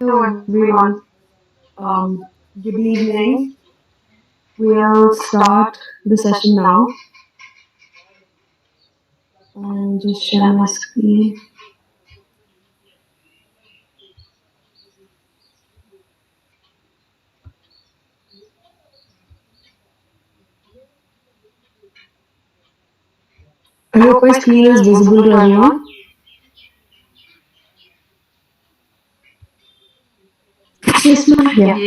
Hello everyone. Good evening. We'll start the session now. I'll just share my screen. I hope my screen is visible to everyone. Yes, ma'am. Yeah.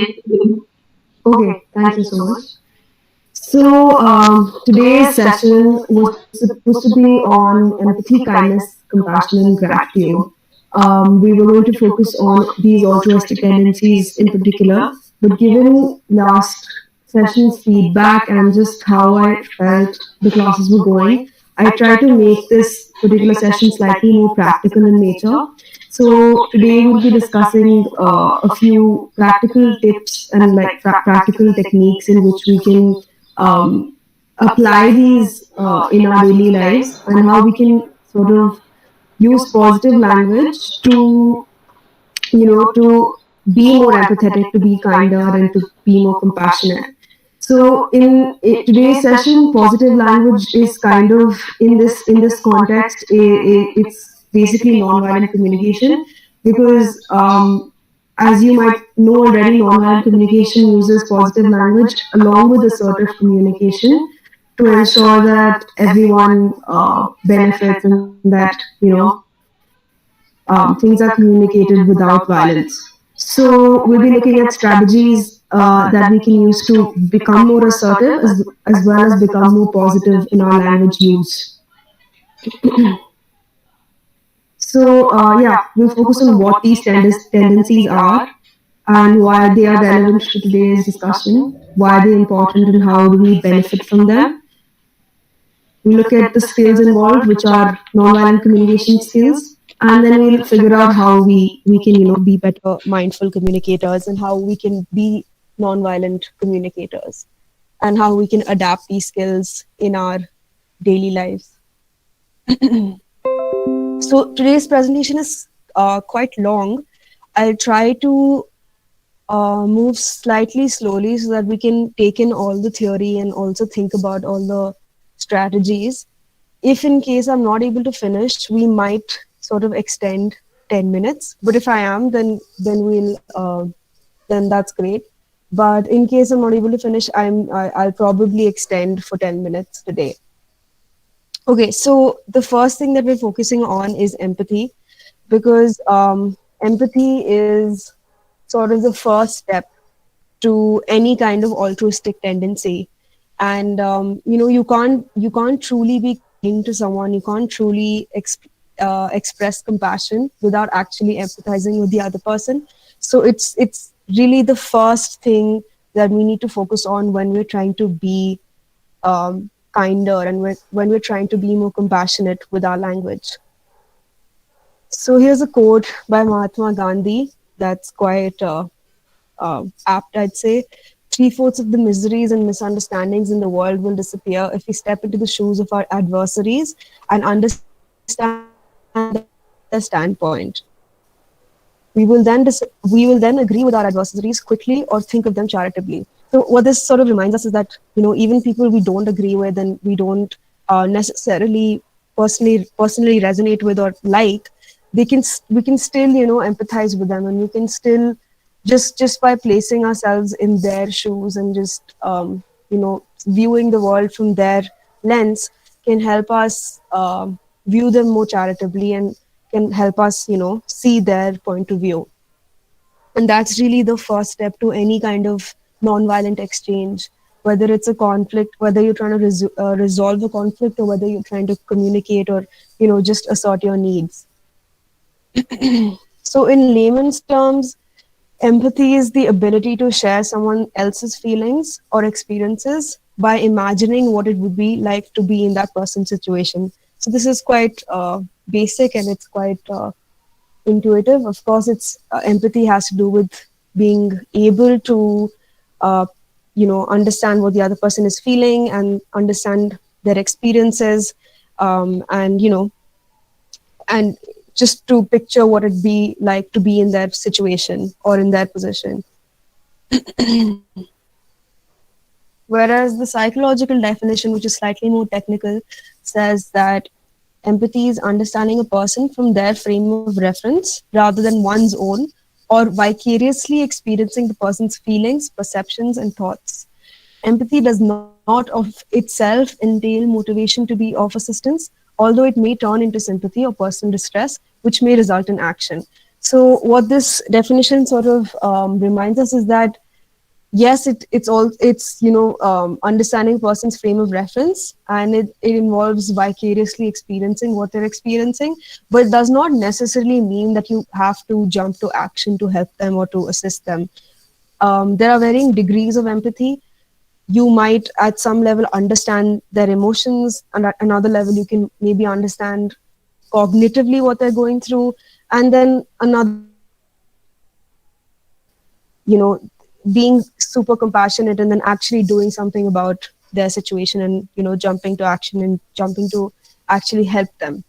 Okay. Thank you so much. So today's session was supposed to be on empathy, kindness, compassion, and gratitude. We were going to focus on these altruistic tendencies in particular, but given last session's feedback and just how I felt the classes were going, I tried to make this particular session slightly more practical in nature. So today we'll be discussing a few practical tips and like practical techniques in which we can apply these in our daily lives, and how we can sort of use positive language to to be more empathetic, to be kinder, and to be more compassionate. So in today's session, positive language is kind of in this context. It's basically nonviolent communication because, as you might know already, nonviolent communication uses positive language along with assertive communication to ensure that everyone benefits and that things are communicated without violence. So we'll be looking at strategies that we can use to become more assertive as well as become more positive in our language use. So yeah, we'll focus on what these tendencies are and why they are relevant to today's discussion, why they're important, and how do we benefit from them. We look at the skills involved, which are nonviolent communication skills, and then we'll figure out how we can be better mindful communicators, and how we can be nonviolent communicators, and how we can adapt these skills in our daily lives. So today's presentation is quite long. I'll try to move slightly slowly so that we can take in all the theory and also think about all the strategies. If in case I'm not able to finish, we might sort of extend 10 minutes. But if I am, then that's great. But in case I'm not able to finish, I'll probably extend for 10 minutes today. Okay, so the first thing that we're focusing on is empathy, because empathy is sort of the first step to any kind of altruistic tendency. And you can't truly be kind to someone, you can't truly express compassion without actually empathizing with the other person. So it's really the first thing that we need to focus on when we're trying to be kinder, and when we're trying to be more compassionate with our language. So here's a quote by Mahatma Gandhi that's quite apt, I'd say. 3/4 of the miseries and misunderstandings in the world will disappear if we step into the shoes of our adversaries and understand their standpoint. We will then agree with our adversaries quickly or think of them charitably. So what this sort of reminds us is that even people we don't agree with and we don't necessarily personally resonate with or like, we can still empathize with them, and we can still just by placing ourselves in their shoes and just viewing the world from their lens can help us view them more charitably, and can help us see their point of view. And that's really the first step to any kind of non-violent exchange, whether it's a conflict, whether you're trying to resolve a conflict, or whether you're trying to communicate or just assert your needs. So in layman's terms, empathy is the ability to share someone else's feelings or experiences by imagining what it would be like to be in that person's situation. So this is quite basic, and it's quite intuitive. Of course, it's empathy has to do with being able to understand what the other person is feeling and understand their experiences, and just to picture what it'd be like to be in that situation or in that position. Whereas the psychological definition, which is slightly more technical, says that empathy is understanding a person from their frame of reference rather than one's own, or vicariously experiencing the person's feelings, perceptions, and thoughts. Empathy does not of itself entail motivation to be of assistance, although it may turn into sympathy or personal distress, which may result in action. So, what this definition sort of reminds us is that yes, it's understanding a person's frame of reference, and it involves vicariously experiencing what they're experiencing, but it does not necessarily mean that you have to jump to action to help them or to assist them. There are varying degrees of empathy. You might at some level understand their emotions, and at another level you can maybe understand cognitively what they're going through, and then another level you can understand being super compassionate and then actually doing something about their situation, and jumping to action and jumping to actually help them.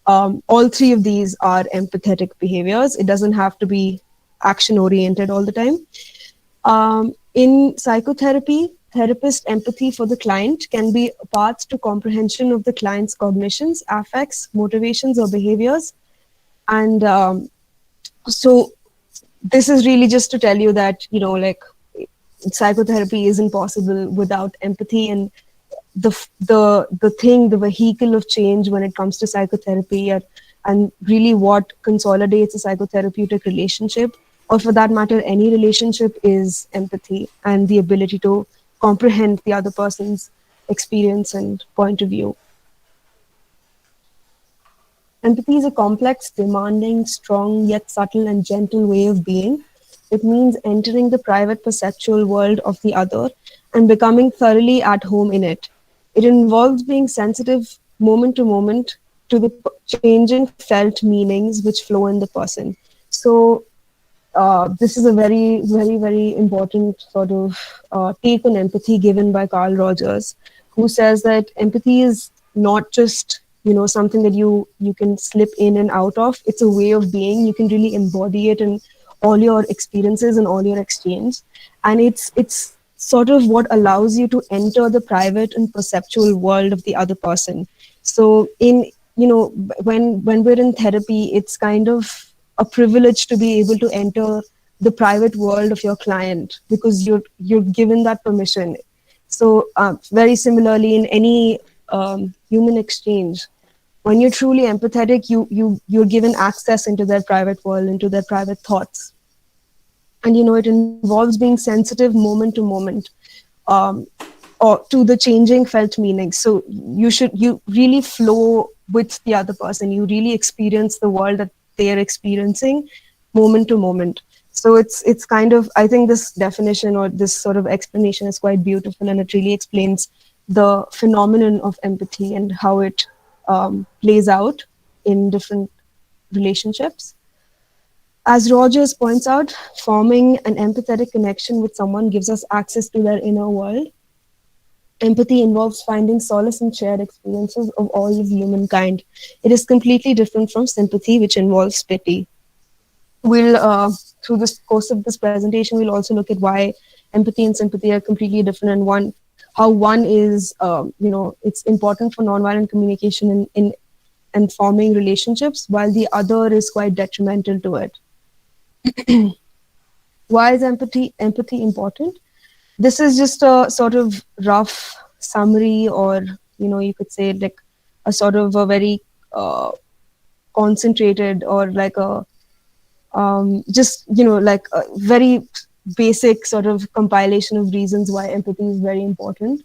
All three of these are empathetic behaviors. It doesn't have to be action oriented all the time. In psychotherapy, therapist empathy for the client can be a path to comprehension of the client's cognitions, affects, motivations, or behaviors. And so this is really just to tell you that, like, psychotherapy isn't possible without empathy, and the vehicle of change when it comes to psychotherapy, and really what consolidates a psychotherapeutic relationship, or for that matter any relationship, is empathy and the ability to comprehend the other person's experience and point of view. Empathy is a complex, demanding, strong, yet subtle and gentle way of being. It means entering the private perceptual world of the other and becoming thoroughly at home in it. It involves being sensitive moment to moment to the changing felt meanings which flow in the person. So this is a very, very, very important sort of take on empathy given by Carl Rogers, who says that empathy is not just something that you can slip in and out of. It's a way of being. You can really embody it in all your experiences and all your exchange, and it's sort of what allows you to enter the private and perceptual world of the other person. So in when we're in therapy, it's kind of a privilege to be able to enter the private world of your client because you're given that permission. So very similarly, in any human exchange, when you're truly empathetic, you're given access into their private world, into their private thoughts, and it involves being sensitive moment to moment, um, or to the changing felt meanings. So you really flow with the other person. You really experience the world that they are experiencing moment to moment. So it's kind of, I think this definition or this sort of explanation is quite beautiful, and it really explains the phenomenon of empathy and how it plays out in different relationships. As Rogers points out, forming an empathetic connection with someone gives us access to their inner world. Empathy involves finding solace in shared experiences of all of humankind. It is completely different from sympathy, which involves pity. We'll, through the course of this presentation, we'll also look at why empathy and sympathy are completely different, and how one is, it's important for nonviolent communication in and forming relationships, while the other is quite detrimental to it. Why is empathy important? This is just a sort of rough summary, or you could say like a sort of a very concentrated, or like a just like a very basic sort of compilation of reasons why empathy is very important.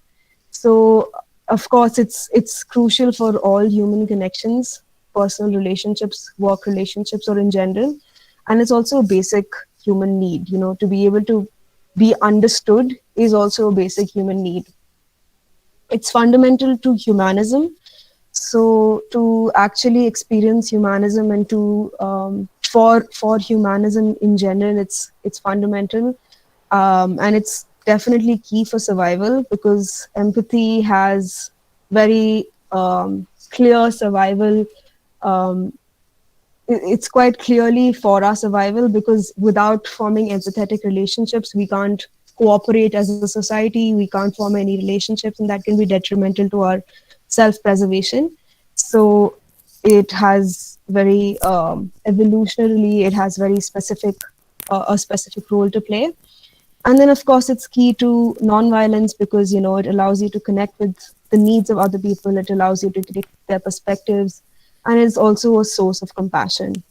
So of course it's crucial for all human connections, personal relationships, work relationships, or in general. And it's also a basic human need. To be able to be understood is also a basic human need. It's fundamental to humanism. So to actually experience humanism, and to for humanism in general, it's fundamental, and it's definitely key for survival, because empathy has very clear survival it's quite clearly for our survival, because without forming empathetic relationships, we can't cooperate as a society, we can't form any relationships, and that can be detrimental to our self-preservation. So it has very evolutionarily, it has very specific a specific role to play. And then, of course, it's key to non-violence, because it allows you to connect with the needs of other people, it allows you to take their perspectives, and it's also a source of compassion.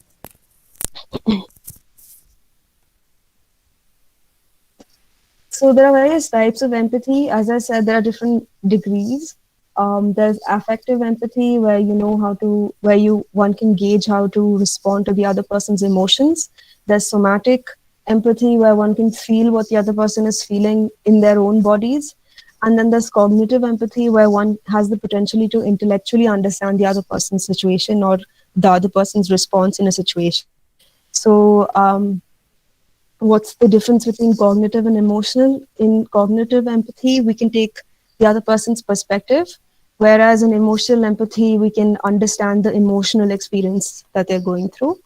So there are various types of empathy. As I said, there are different degrees. There's affective empathy, where you know how to, where you one can gauge how to respond to the other person's emotions. There's somatic empathy, where one can feel what the other person is feeling in their own bodies. And then there's cognitive empathy, where one has the potential to intellectually understand the other person's situation, or the other person's response in a situation. So what's the difference between cognitive and emotional? In cognitive empathy, we can take the other person's perspective, whereas in emotional empathy, we can understand the emotional experience that they're going through.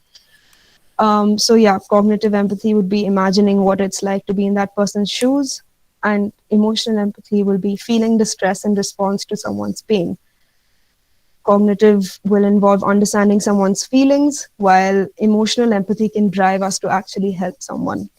So yeah, cognitive empathy would be imagining what it's like to be in that person's shoes, and emotional empathy will be feeling distress in response to someone's pain. Cognitive will involve understanding someone's feelings, while emotional empathy can drive us to actually help someone.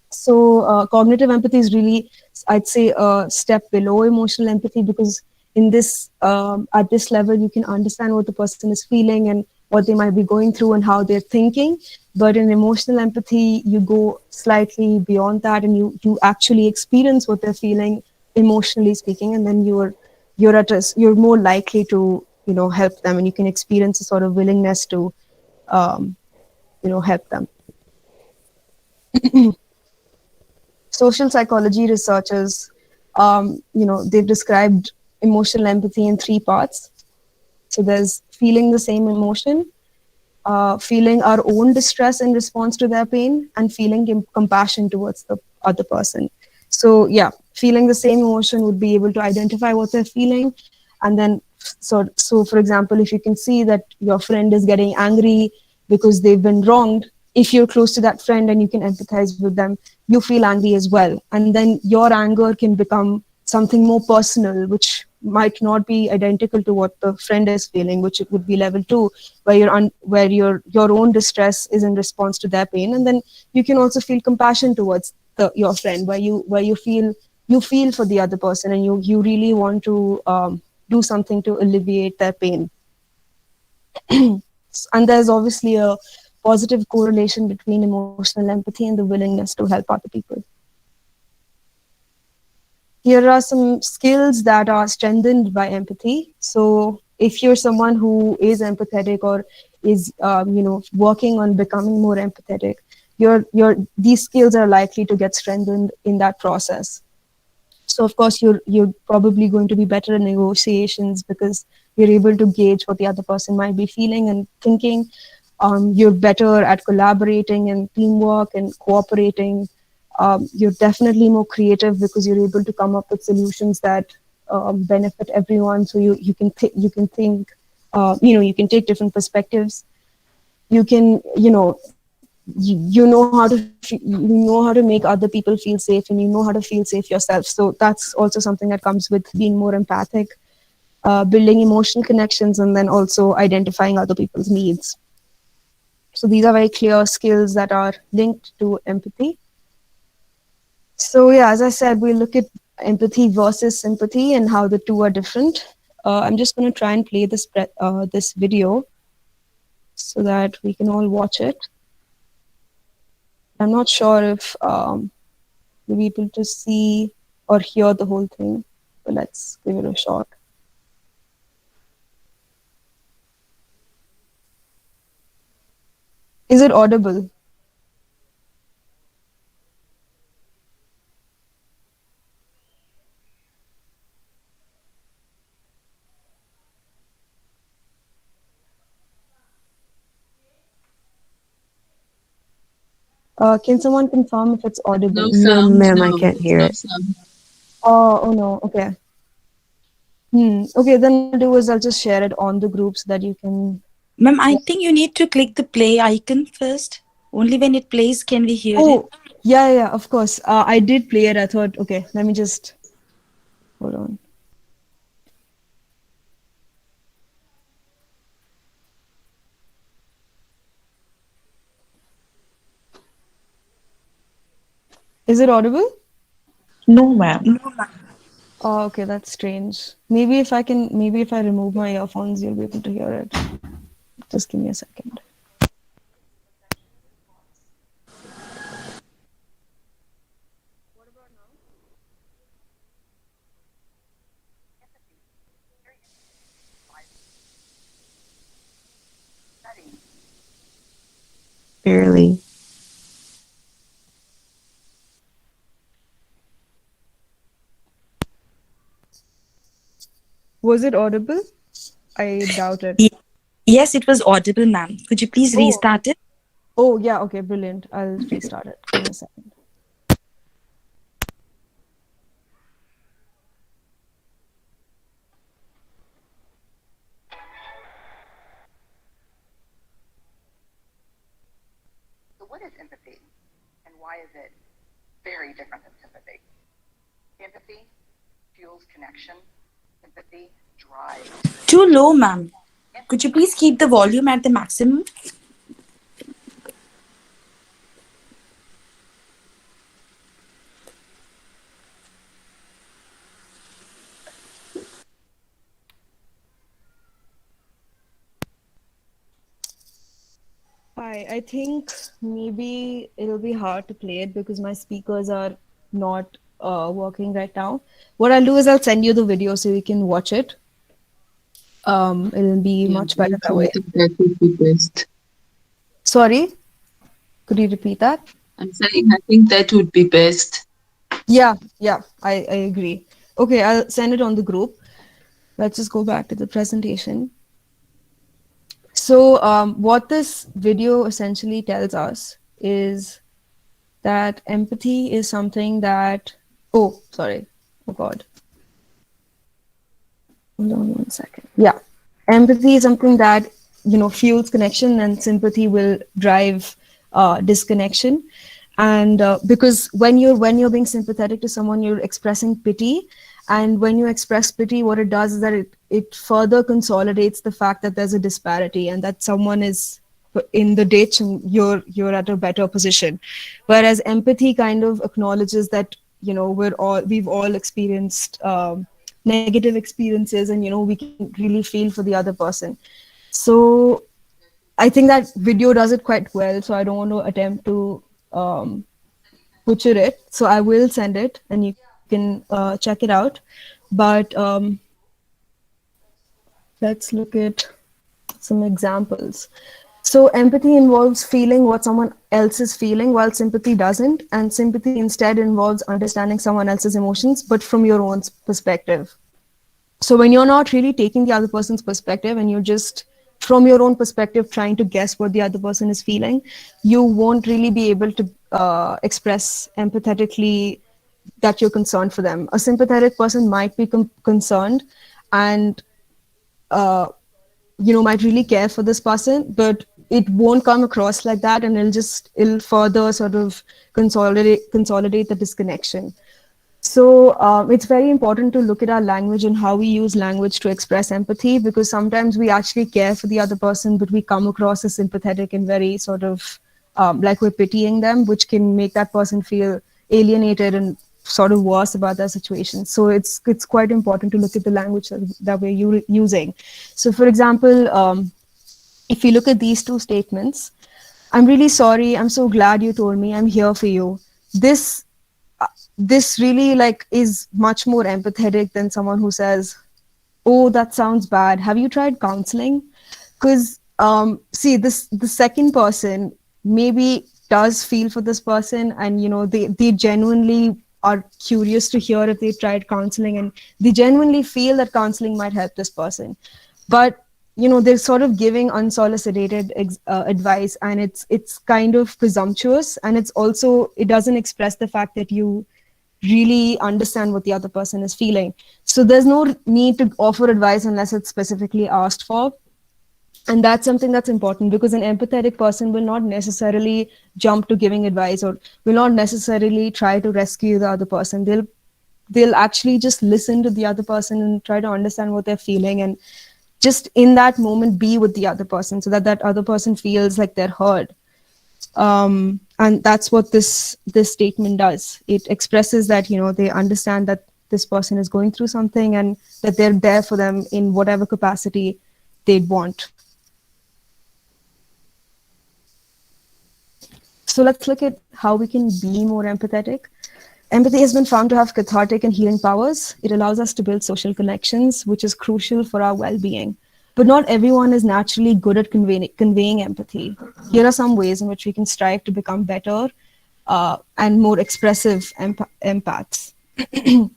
So cognitive empathy is really, I'd say, a step below emotional empathy, because in this, at this level, you can understand what the person is feeling and what they might be going through and how they're thinking. But in emotional empathy, you go slightly beyond that, and you actually experience what they're feeling, emotionally speaking, and then you're more likely to help them, and you can experience a sort of willingness to um, help them. Social psychology researchers, they've described emotional empathy in three parts. So there's feeling the same emotion, feeling our own distress in response to their pain, and feeling compassion towards the other person. So yeah, feeling the same emotion would be able to identify what they're feeling, and then so for example, if you can see that your friend is getting angry because they've been wronged, if you're close to that friend and you can empathize with them, you feel angry as well, and then your anger can become something more personal, which might not be identical to what the friend is feeling, which it would be level 2, where where your own distress is in response to their pain, and then you can also feel compassion towards your friend, where you feel for the other person, and you really want to do something to alleviate their pain. And there's obviously a positive correlation between emotional empathy and the willingness to help other people. Here are some skills that are strengthened by empathy. So if you're someone who is empathetic, or is working on becoming more empathetic, these skills are likely to get strengthened in that process. So of course you're probably going to be better in negotiations, because you're able to gauge what the other person might be feeling and thinking. You're better at collaborating and teamwork and cooperating. You're definitely more creative, because you're able to come up with solutions that benefit everyone. So you can think, you can take different perspectives. You can, you know how to make other people feel safe, and you know how to feel safe yourself. So that's also something that comes with being more empathic, building emotional connections, and then also identifying other people's needs. So these are very clear skills that are linked to empathy. So yeah, as I said, we look at empathy versus sympathy and how the two are different. I'm just going to try and play this video so that we can all watch it. I'm not sure if you'll be able to see or hear the whole thing, but let's give it a shot. Is it audible? Can someone confirm if it's No audible? No, sound. ma'am, I No, can't it's hear no it. sound. Oh no, okay. Okay, then I'll do is I'll just share it on the group so that you can Ma'am, I think you need to click the play icon first. Only when it plays can we hear it. Oh, yeah, yeah, of course. I did play it. I thought, okay, let me just hold on. Is it audible? No, ma'am. Oh, okay, that's strange. Maybe if I can, maybe if I remove my earphones, you'll be able to hear it. Just give me a second. Barely. Was it audible? I doubt it. Ye- Yes, it was audible, ma'am. Could you please Oh, restart it? oh, yeah, okay, brilliant. I'll restart it. Give me a second. So what is empathy and why is it very different than sympathy? Empathy fuels connection. Empathy drives. Too low, ma'am. Could you please keep the volume at the maximum? Hi, I think maybe it'll be hard to play it because my speakers are not working right now. What I'll do is I'll send you the video so you can watch it. It'll be Yeah, much better me that too. I way. think that would be best. Sorry, could you repeat that? I'm saying I think that would be best. Yeah, yeah, I agree. Okay, I'll send it on the group. Let's just go back to the presentation. So, what this video essentially tells us is that empathy is something that, oh, sorry, oh God. Hold on one second. Yeah. Empathy is something that, fuels connection, and sympathy will drive disconnection. And because when you're being sympathetic to someone, you're expressing pity. And when you express pity, what it does is that it further consolidates the fact that there's a disparity and that someone is in the ditch and you're at a better position. Whereas empathy kind of acknowledges that, we've all experienced negative experiences, and we can really feel for the other person. So I think that video does it quite well, so I don't want to attempt to um, butcher it. So I will send it and you can check it out. But let's look at some examples. So empathy involves feeling what someone else is feeling, while sympathy doesn't. And sympathy instead involves understanding someone else's emotions, but from your own perspective. So when you're not really taking the other person's perspective and you're just from your own perspective trying to guess what the other person is feeling, you won't really be able to express empathetically that you're concerned for them. A sympathetic person might be concerned and uh, might really care for this person, but it won't come across like that, and it'll further sort of consolidate the disconnection. So it's very important to look at our language and how we use language to express empathy, because sometimes we actually care for the other person, but we come across as sympathetic and very sort of like we're pitying them, which can make that person feel alienated and sort of worse about their situation. So it's quite important to look at the language that we're using. So, for example, if you look at these two statements, I'm really sorry. I'm so glad you told me. I'm here for you. This this really like is much more empathetic than someone who says, oh, that sounds bad, have you tried counseling? Because see, this the second person maybe does feel for this person, and they genuinely are curious to hear if they tried counseling, and they genuinely feel that counseling might help this person. But they're sort of giving unsolicited advice, and it's kind of presumptuous, and it doesn't express the fact that you really understand what the other person is feeling. So there's no need to offer advice unless it's specifically asked for. And that's something that's important, because an empathetic person will not necessarily jump to giving advice, or will not necessarily try to rescue the other person. They'll actually just listen to the other person and try to understand what they're feeling, and just in that moment be with the other person, so that that other person feels like they're heard. And that's what this statement does. It expresses that, you know, they understand that this person is going through something, and that they're there for them in whatever capacity they'd want. So let's look at how we can be more empathetic. Empathy has been found to have cathartic and healing powers. It allows us to build social connections, which is crucial for our well-being. But not everyone is naturally good at conveying empathy. Here are some ways in which we can strive to become better and more expressive empaths.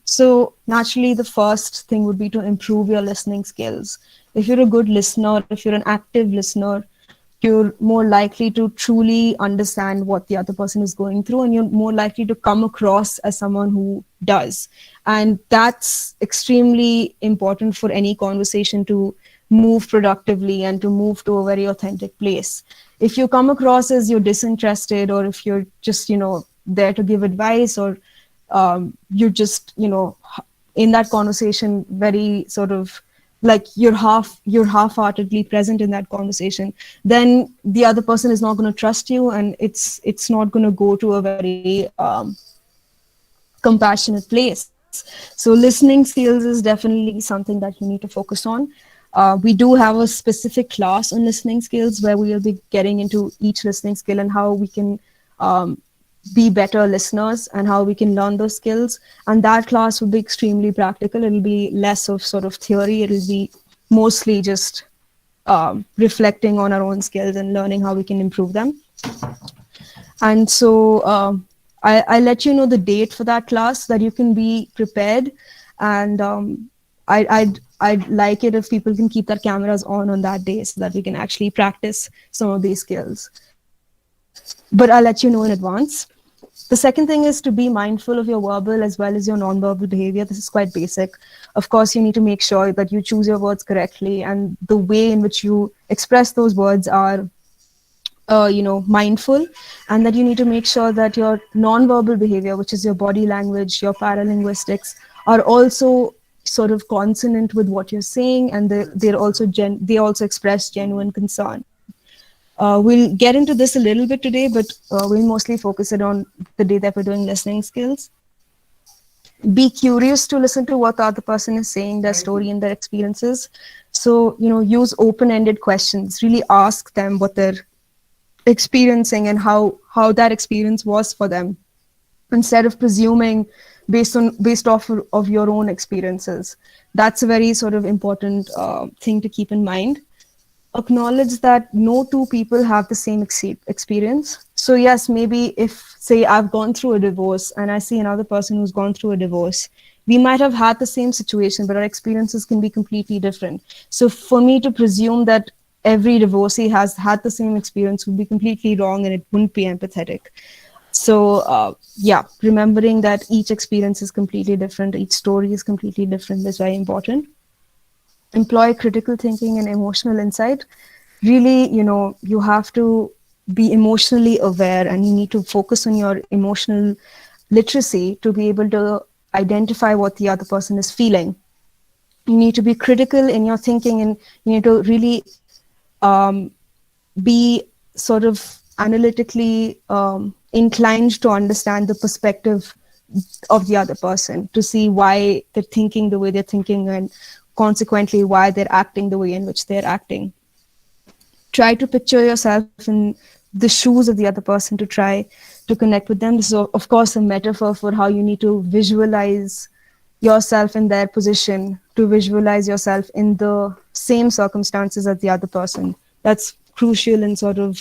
So naturally, the first thing would be to improve your listening skills. If you're a good listener, if you're an active listener, you're more likely to truly understand what the other person is going through, and you're more likely to come across as someone who does. And that's extremely important for any conversation to move productively and to move to a very authentic place. If you come across as you're disinterested, or if you're just, you know, there to give advice, or you're just, you know, in that conversation very sort of like you're half-heartedly present in that conversation, then the other person is not going to trust you, and it's not going to go to a very compassionate place. So listening skills is definitely something that you need to focus on. We do have a specific class on listening skills where we will be getting into each listening skill and how we can be better listeners and how we can learn those skills. And that class will be extremely practical. It'll be less of sort of theory. It'll be mostly just reflecting on our own skills and learning how we can improve them. And so I let you know the date for that class so that you can be prepared. And I'd like it if people can keep their cameras on that day so that we can actually practice some of these skills. But I'll let you know in advance. The second thing is to be mindful of your verbal as well as your nonverbal behavior. This is quite basic. Of course, you need to make sure that you choose your words correctly, and the way in which you express those words are mindful, and that you need to make sure that your nonverbal behavior, which is your body language, your paralinguistics, are also sort of consonant with what you're saying, and they also express genuine concern. We'll get into this a little bit today, but we'll mostly focus it on the day that we're doing listening skills. Be curious to listen to what the other person is saying, their story and their experiences. So, use open-ended questions. Really ask them what they're experiencing and how that experience was for them, instead of presuming based off of your own experiences. That's a very sort of important thing to keep in mind. Acknowledge that no two people have the same experience. So yes, maybe if, say, I've gone through a divorce and I see another person who's gone through a divorce, we might have had the same situation, but our experiences can be completely different. So for me to presume that every divorcee has had the same experience would be completely wrong, and it wouldn't be empathetic. So remembering that each experience is completely different, each story is completely different is very important. Employ critical thinking and emotional insight. Really, you have to be emotionally aware, and you need to focus on your emotional literacy to be able to identify what the other person is feeling. You need to be critical in your thinking, and you need to really be sort of analytically inclined to understand the perspective of the other person, to see why they're thinking the way they're thinking, and consequently why they're acting the way in which they're acting. Try to picture yourself in the shoes of the other person to try to connect with them. This is, of course, a metaphor for how you need to visualize yourself in their position, to visualize yourself in the same circumstances as the other person. That's crucial in sort of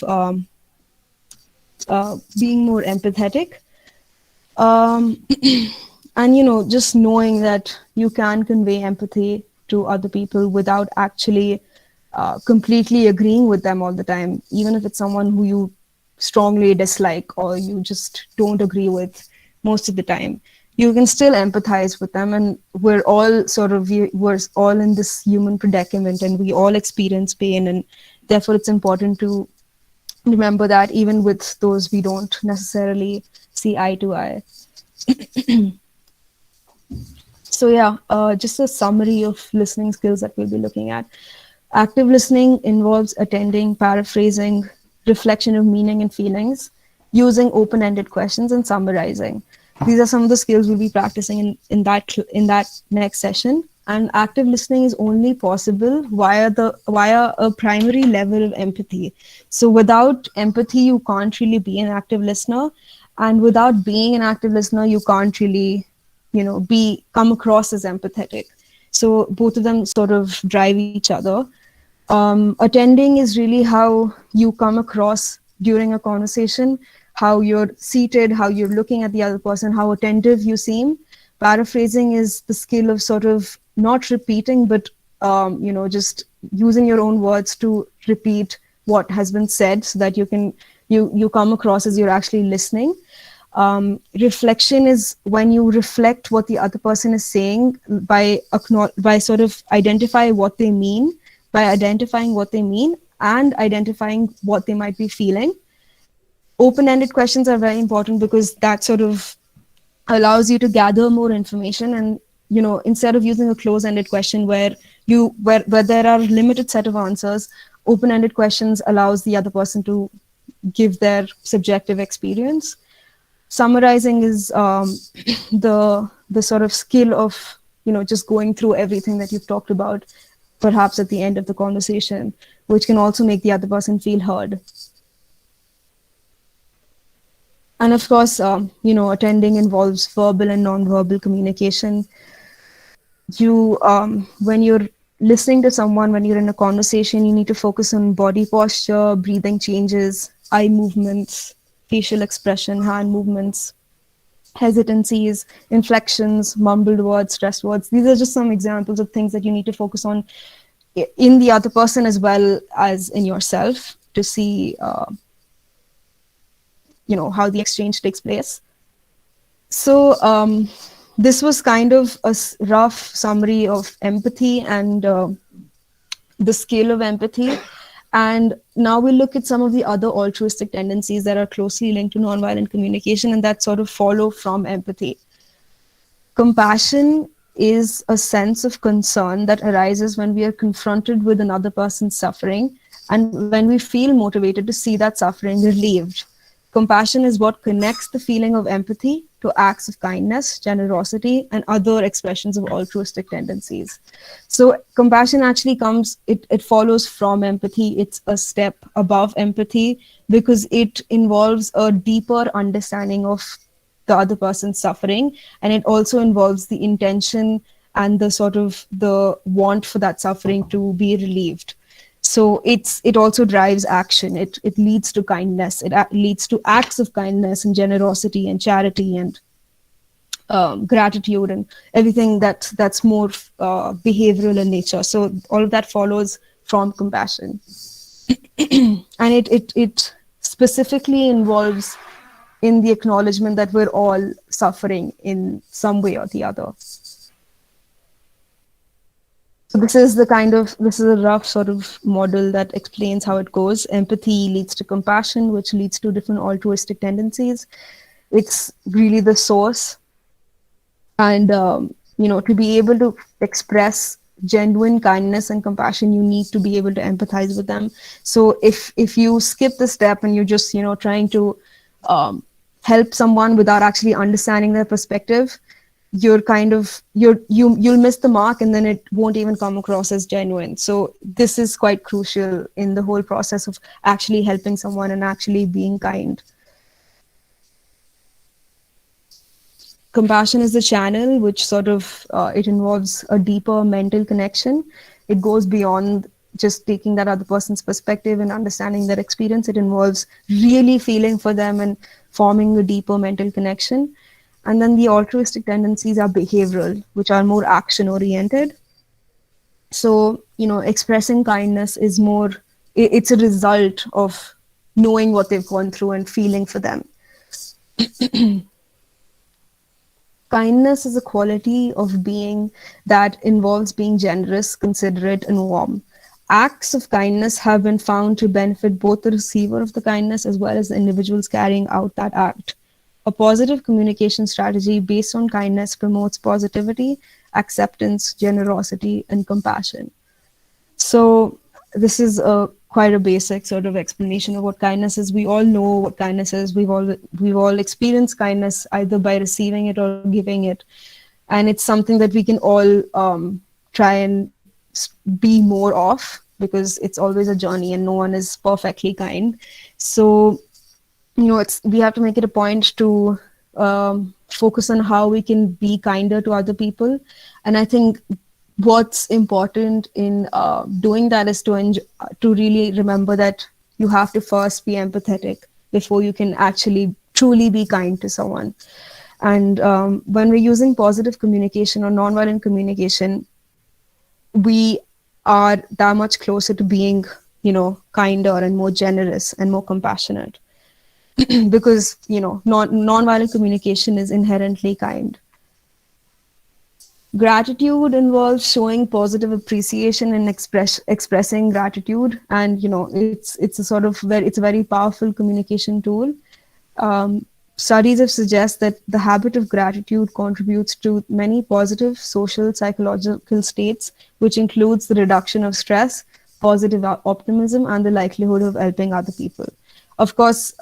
being more empathetic. And, just knowing that you can convey empathy to other people without actually completely agreeing with them all the time, even if it's someone who you strongly dislike or you just don't agree with most of the time. You can still empathize with them, and we're all in this human predicament, and we all experience pain, and therefore it's important to remember that even with those we don't necessarily see eye to eye. So yeah, just a summary of listening skills that we'll be looking at. Active listening involves attending, paraphrasing, reflection of meaning and feelings, using open-ended questions, and summarizing. These are some of the skills we'll be practicing in that next session. And active listening is only possible via a primary level of empathy. So without empathy, you can't really be an active listener, and without being an active listener, you can't really, be come across as empathetic. So both of them sort of drive each other. Attending is really how you come across during a conversation, how you're seated, how you're looking at the other person, how attentive you seem. Paraphrasing is the skill of sort of not repeating, but just using your own words to repeat what has been said, so that you come across as you're actually listening. Reflection is when you reflect what the other person is saying by sort of identifying what they mean, and identifying what they might be feeling. Open-ended questions are very important because that sort of allows you to gather more information, and instead of using a close-ended question where there are limited set of answers, open-ended questions allows the other person to give their subjective experience. Summarizing is the sort of skill of just going through everything that you've talked about, perhaps at the end of the conversation, which can also make the other person feel heard. And of course, attending involves verbal and non-verbal communication. When you're listening to someone, when you're in a conversation, you need to focus on body posture, breathing changes, eye movements, facial expression, hand movements, hesitancies, inflections, mumbled words, stressed words. These are just some examples of things that you need to focus on in the other person as well as in yourself, to see how the exchange takes place. So this was kind of a rough summary of empathy and the scale of empathy. And now we'll look at some of the other altruistic tendencies that are closely linked to nonviolent communication and that sort of follow from empathy. Compassion is a sense of concern that arises when we are confronted with another person's suffering and when we feel motivated to see that suffering relieved. Compassion is what connects the feeling of empathy to acts of kindness, generosity, and other expressions of altruistic tendencies. So compassion actually it follows from empathy. It's a step above empathy because it involves a deeper understanding of the other person's suffering, and it also involves the intention and the sort of the want for that suffering to be relieved. So it also drives action. It leads to kindness. It leads to acts of kindness and generosity and charity and gratitude and everything that's more behavioral in nature. So all of that follows from compassion, and it specifically involves in the acknowledgement that we're all suffering in some way or the other. So this is a rough sort of model that explains how it goes. Empathy leads to compassion, which leads to different altruistic tendencies. It's really the source. And, to be able to express genuine kindness and compassion, you need to be able to empathize with them. So if you skip the step and you're just, trying to help someone without actually understanding their perspective, you'll miss the mark, and then it won't even come across as genuine. So this is quite crucial in the whole process of actually helping someone and actually being kind. Compassion is the channel which sort of it involves a deeper mental connection. It goes beyond just taking that other person's perspective and understanding their experience. It involves really feeling for them and forming a deeper mental connection. And then the altruistic tendencies are behavioral, which are more action oriented. So, expressing kindness is it's a result of knowing what they've gone through and feeling for them. Kindness is a quality of being that involves being generous, considerate, and warm. acts of kindness have been found to benefit both the receiver of the kindness as well as the individuals carrying out that act. A positive communication strategy based on kindness promotes positivity, acceptance, generosity, and compassion. So this is a quite a basic sort of explanation of what kindness is. We all know what kindness is. We've all experienced kindness either by receiving it or giving it, and it's something that we can all try and be more of, because it's always a journey and no one is perfectly kind. So it's we have to make it a point to focus on how we can be kinder to other people. And I think what's important in doing that is to really remember that you have to first be empathetic before you can actually truly be kind to someone. And when we're using positive communication or nonviolent communication, we are that much closer to being, kinder and more generous and more compassionate. Because, nonviolent communication is inherently kind. Gratitude involves showing positive appreciation and expressing gratitude, and it's a very powerful communication tool. Studies have suggested that the habit of gratitude contributes to many positive social psychological states, which includes the reduction of stress, positive optimism, and the likelihood of helping other people. Of course,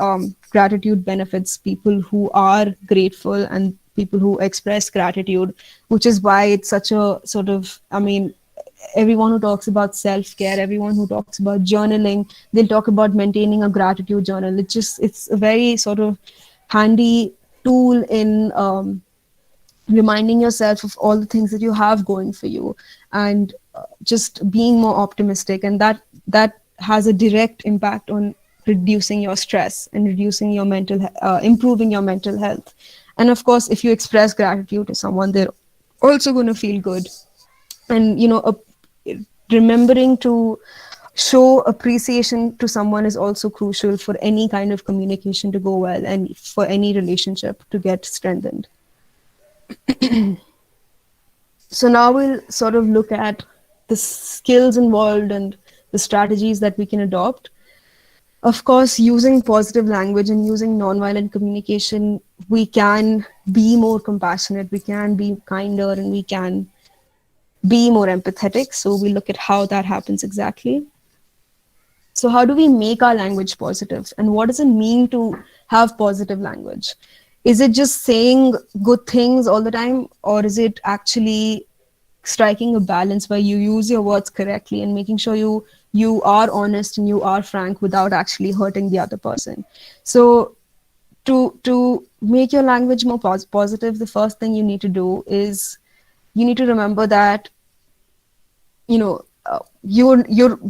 gratitude benefits people who are grateful and people who express gratitude, which is why it's such a sort of, everyone who talks about self-care, everyone who talks about journaling, they'll talk about maintaining a gratitude journal. It's a very sort of handy tool in reminding yourself of all the things that you have going for you, and just being more optimistic. And that has a direct impact on reducing your stress and reducing your improving your mental health. And of course, if you express gratitude to someone, they're also going to feel good. And remembering to show appreciation to someone is also crucial for any kind of communication to go well and for any relationship to get strengthened. So now we'll sort of look at the skills involved and the strategies that we can adopt. Of course, using positive language and using nonviolent communication, we can be more compassionate, we can be kinder, and we can be more empathetic. So we look at how that happens exactly. So how do we make our language positive? And what does it mean to have positive language? Is it just saying good things all the time? Or is it actually striking a balance where you use your words correctly and making sure you are honest and you are frank without actually hurting the other person? So to make your language more positive, the first thing you need to do is you need to remember that you're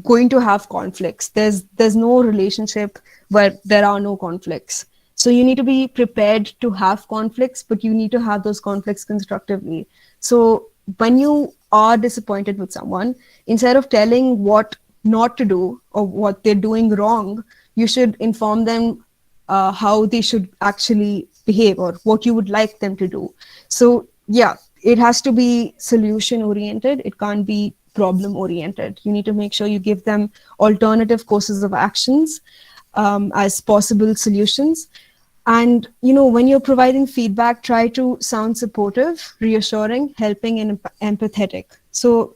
going to have conflicts. There's no relationship where there are no conflicts. So you need to be prepared to have conflicts, but you need to have those conflicts constructively. So when you are disappointed with someone, instead of telling what not to do or what they're doing wrong, you should inform them how they should actually behave or what you would like them to do. So yeah, it has to be solution oriented. It can't be problem oriented. You need to make sure you give them alternative courses of actions as possible solutions. And when you're providing feedback, try to sound supportive, reassuring, helping, and empathetic. So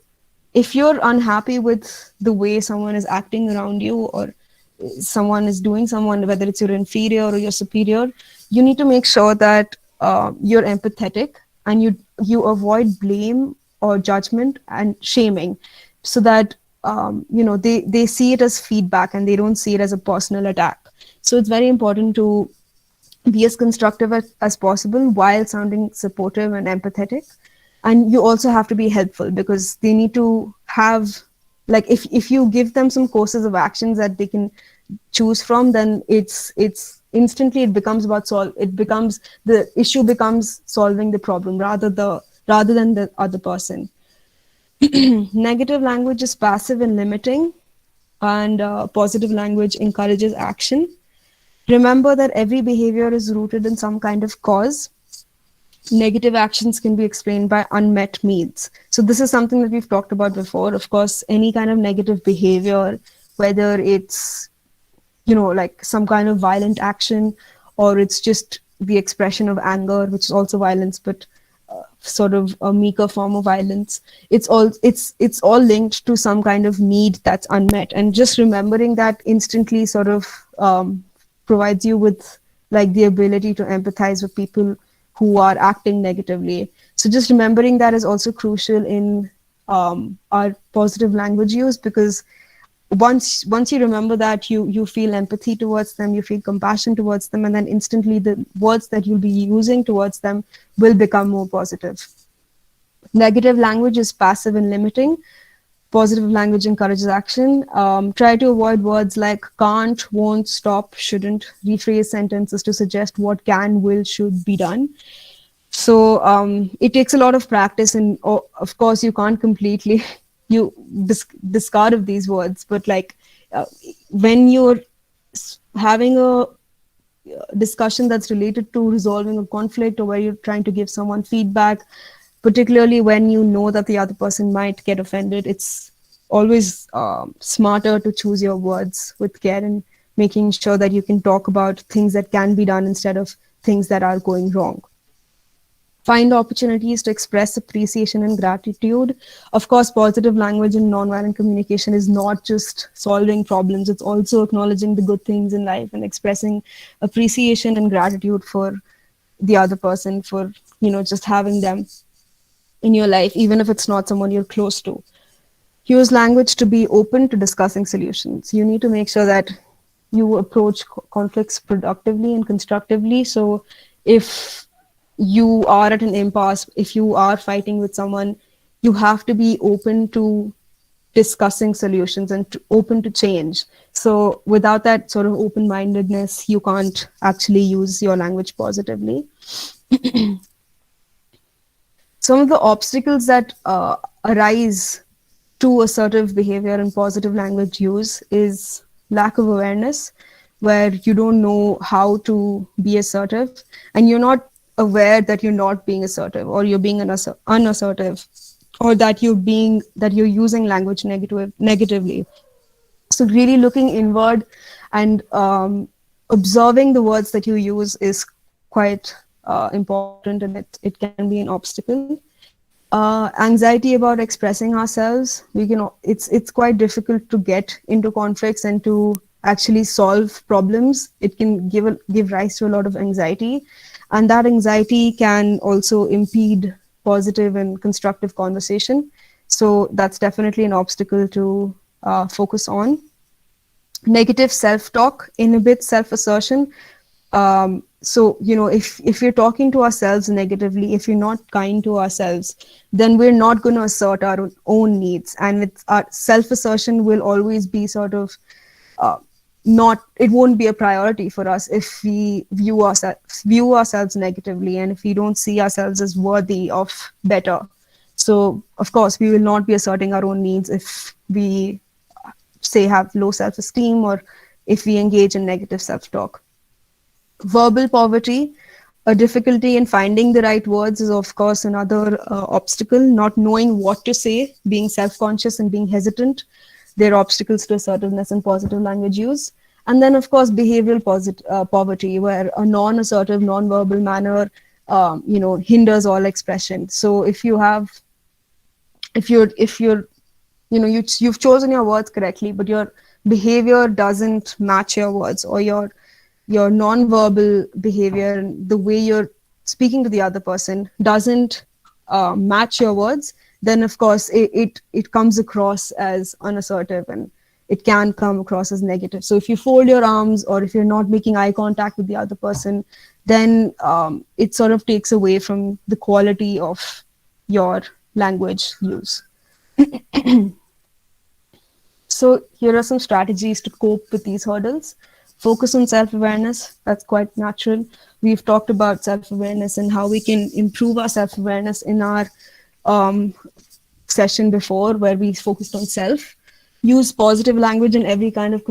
if you're unhappy with the way someone is acting around you, or someone is doing someone, whether it's your inferior or your superior, you need to make sure that you're empathetic and you avoid blame or judgment and shaming, so that they see it as feedback and they don't see it as a personal attack. So it's very important to be as constructive as possible while sounding supportive and empathetic. And you also have to be helpful, because they need to have, like, if you give them some courses of actions that they can choose from, then it's instantly it becomes the issue becomes solving the problem rather than the other person. Negative language is passive and limiting, and positive language encourages action. Remember that every behavior is rooted in some kind of cause. Negative actions can be explained by unmet needs. So this is something that we've talked about before. Of course, any kind of negative behavior, whether it's, like some kind of violent action, or it's just the expression of anger, which is also violence, but sort of a meeker form of violence. It's all linked to some kind of need that's unmet, and just remembering that instantly sort of provides you with like the ability to empathize with people who are acting negatively. So just remembering that is also crucial in our positive language use, because once you remember that, you feel empathy towards them, you feel compassion towards them, and then instantly the words that you'll be using towards them will become more positive. Negative language is passive and limiting. Positive language encourages action. Try to avoid words like can't, won't, stop, shouldn't. Rephrase sentences to suggest what can, will, should be done. So it takes a lot of practice, and of course you can't completely you discard of these words, but like when you're having a discussion that's related to resolving a conflict, or where you're trying to give someone feedback, particularly when you know that the other person might get offended, it's always smarter to choose your words with care, and making sure that you can talk about things that can be done instead of things that are going wrong. Find opportunities to express appreciation and gratitude. Of course, positive language and nonviolent communication is not just solving problems, it's also acknowledging the good things in life and expressing appreciation and gratitude for the other person, for just having them in your life, even if it's not someone you're close to. Use language to be open to discussing solutions. You need to make sure that you approach conflicts productively and constructively. So if you are at an impasse, if you are fighting with someone, you have to be open to discussing solutions and open to change. So without that sort of open-mindedness, you can't actually use your language positively. Some of the obstacles that arise to assertive behavior and positive language use is lack of awareness, where you don't know how to be assertive, and you're not aware that you're not being assertive, or you're being unassertive, or that you're using language negatively. So really looking inward and observing the words that you use is quite important, and it can be an obstacle. Anxiety about expressing ourselves. It's quite difficult to get into conflicts and to actually solve problems. It can give rise to a lot of anxiety, and that anxiety can also impede positive and constructive conversation. So that's definitely an obstacle to focus on. Negative self-talk inhibits self-assertion. So if you're talking to ourselves negatively, if you're not kind to ourselves, then we're not going to assert our own needs, and our self-assertion will always be sort of it won't be a priority for us if we view ourselves negatively, and if we don't see ourselves as worthy of better. So of course we will not be asserting our own needs if we say have low self-esteem, or if we engage in negative self-talk. Verbal poverty, a difficulty in finding the right words, is of course another obstacle. Not knowing what to say, being self-conscious and being hesitant, they're obstacles to assertiveness and positive language use. And then of course behavioral poverty, where a non-assertive, non-verbal manner hinders all expression. So if you've chosen your words correctly, but your behavior doesn't match your words, or your non-verbal behavior and the way you're speaking to the other person doesn't match your words, then of course it comes across as unassertive, and it can come across as negative. So if you fold your arms, or if you're not making eye contact with the other person, then it sort of takes away from the quality of your language use. So here are some strategies to cope with these hurdles. Focus on self-awareness. That's quite natural. We've talked about self-awareness and how we can improve our self-awareness in our session before, where we focused on self. Use positive language in every kind of